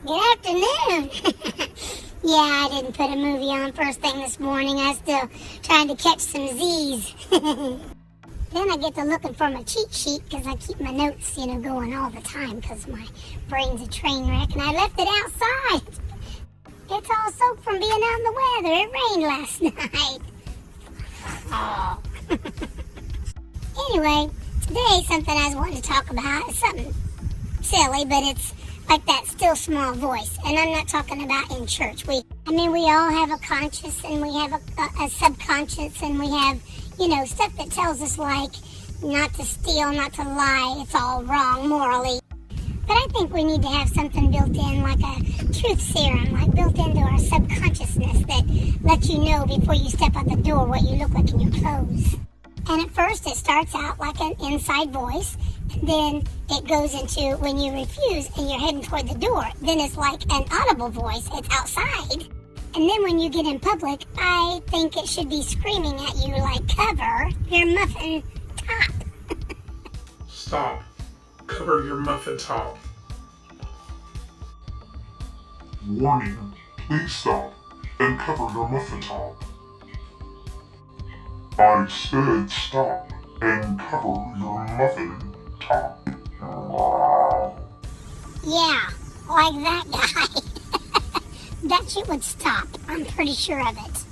Good afternoon. Yeah, I didn't put a movie on first thing this morning. I was still trying to catch some Z's. Then I get to looking for my cheat sheet because I keep my notes, going all the time because my brain's a train wreck. And I left it outside. It's all soaked from being out in the weather. It rained last night. Oh. Anyway, today something I was wanting to talk about is something silly, but it's like that still small voice. And I'm not talking about in church. We all have a conscious and we have a subconscious, and we have, stuff that tells us like not to steal, not to lie. It's all wrong morally. But I think we need to have something built in, like a truth serum, like built into our subconsciousness that lets you know before you step out the door what you look like in your clothes. And at first it starts out like an inside voice, and then it goes into when you refuse and you're heading toward the door. Then it's like an audible voice, it's outside. And then when you get in public, I think it should be screaming at you like, cover your muffin top. Stop. Cover your muffin top. Warning, please stop and cover your muffin top. I said stop and cover your muffin top. Yeah, like that guy. That shit would stop. I'm pretty sure of it.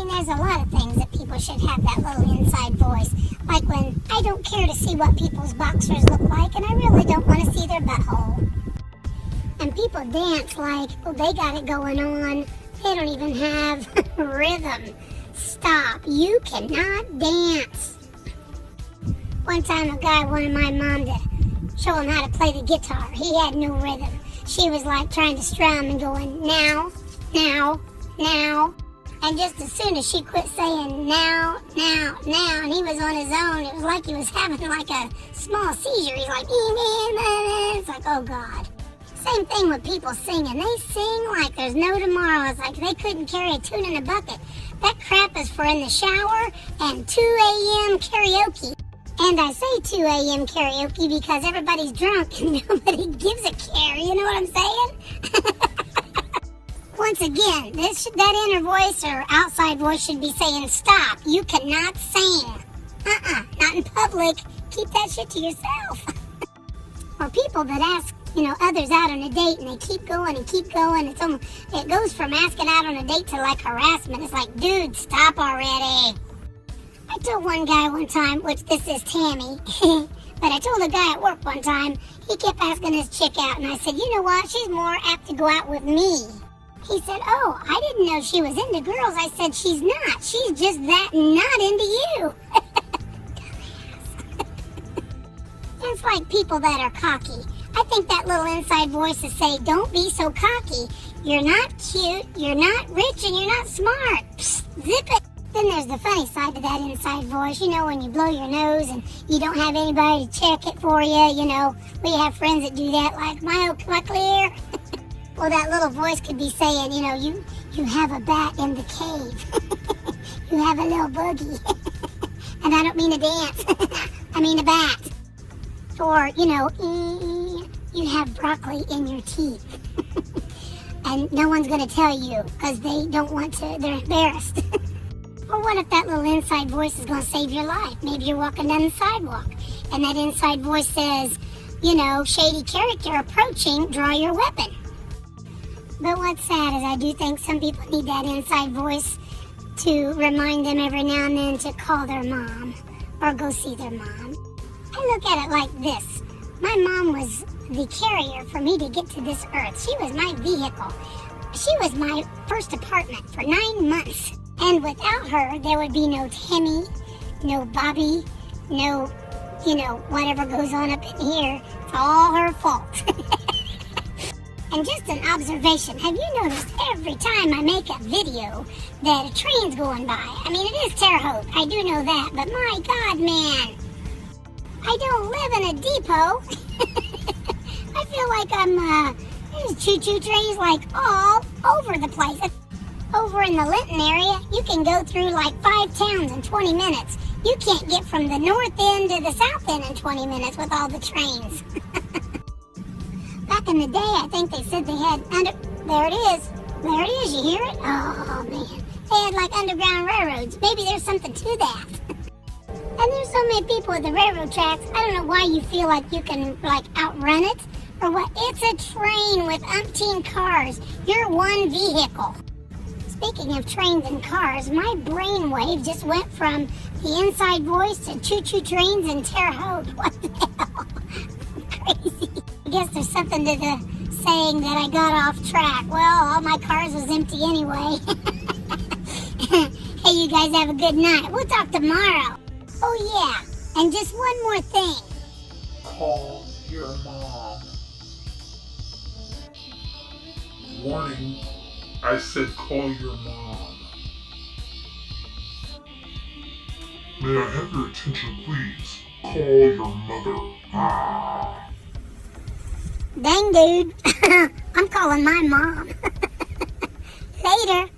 There's a lot of things that people should have that little inside voice. Like when I don't care to see what people's boxers look like, and I really don't want to see their butthole. And people dance like, they got it going on. They don't even have rhythm. Stop. You cannot dance. One time a guy wanted my mom to show him how to play the guitar. He had no rhythm. She was like trying to strum and going, now, now, now. And just as soon as she quit saying now, now, now, and he was on his own, it was like he was having like a small seizure. He's like, it's like, oh God. Same thing with people singing. They sing like there's no tomorrow. It's like they couldn't carry a tune in a bucket. That crap is for in the shower and 2 a.m. karaoke. And I say 2 a.m. karaoke because everybody's drunk and nobody gives a care. You know what I'm saying? Once again, that inner voice or outside voice should be saying, stop. You cannot sing. Not in public. Keep that shit to yourself. Or people that ask, others out on a date and they keep going and keep going. It goes from asking out on a date to like harassment. It's like, dude, stop already. I told one guy one time, which this is Tammy, but I told a guy at work one time, he kept asking this chick out, and I said, you know what, she's more apt to go out with me. He said, oh, I didn't know she was into girls. I said, she's not. She's just that not into you. It's like people that are cocky. I think that little inside voice is saying, don't be so cocky. You're not cute, you're not rich, and you're not smart. Psst, zip it. Then there's the funny side to that inside voice, when you blow your nose and you don't have anybody to check it for you, we have friends that do that, like, am I clear? Well, that little voice could be saying, you have a bat in the cave. You have a little boogie. And I don't mean a dance. I mean a bat. Or, you have broccoli in your teeth. And no one's going to tell you because they don't want to, they're embarrassed. Or what if that little inside voice is going to save your life? Maybe you're walking down the sidewalk and that inside voice says, shady character approaching, draw your weapon. But what's sad is I do think some people need that inside voice to remind them every now and then to call their mom or go see their mom. I look at it like this. My mom was the carrier for me to get to this earth. She was my vehicle. She was my first apartment for 9 months. And without her, there would be no Tammy, no Bobby, no, whatever goes on up in here. It's all her fault. And just an observation, have you noticed every time I make a video that a train's going by? It is Terre Haute, I do know that, but my God, man, I don't live in a depot. I feel like there's choo-choo trains like all over the place. Over in the Linton area, you can go through like 5 towns in 20 minutes. You can't get from the north end to the south end in 20 minutes with all the trains. Back in the day, I think they said they had there it is. There it is. You hear it? Oh, man. They had like underground railroads. Maybe there's something to that. And there's so many people at the railroad tracks. I don't know why you feel like you can like outrun it or what. It's a train with umpteen cars. You're one vehicle. Speaking of trains and cars, my brainwave just went from the inside voice to choo-choo trains and Terre Haute. What the hell? Crazy. I guess there's something to the saying that I got off track. Well, all my cars was empty anyway. Hey, you guys have a good night. We'll talk tomorrow. Oh, yeah. And just one more thing. Call your mom. Warning, I said call your mom. May I have your attention, please? Call your mother. Ah. Dang, dude. I'm calling my mom. Later.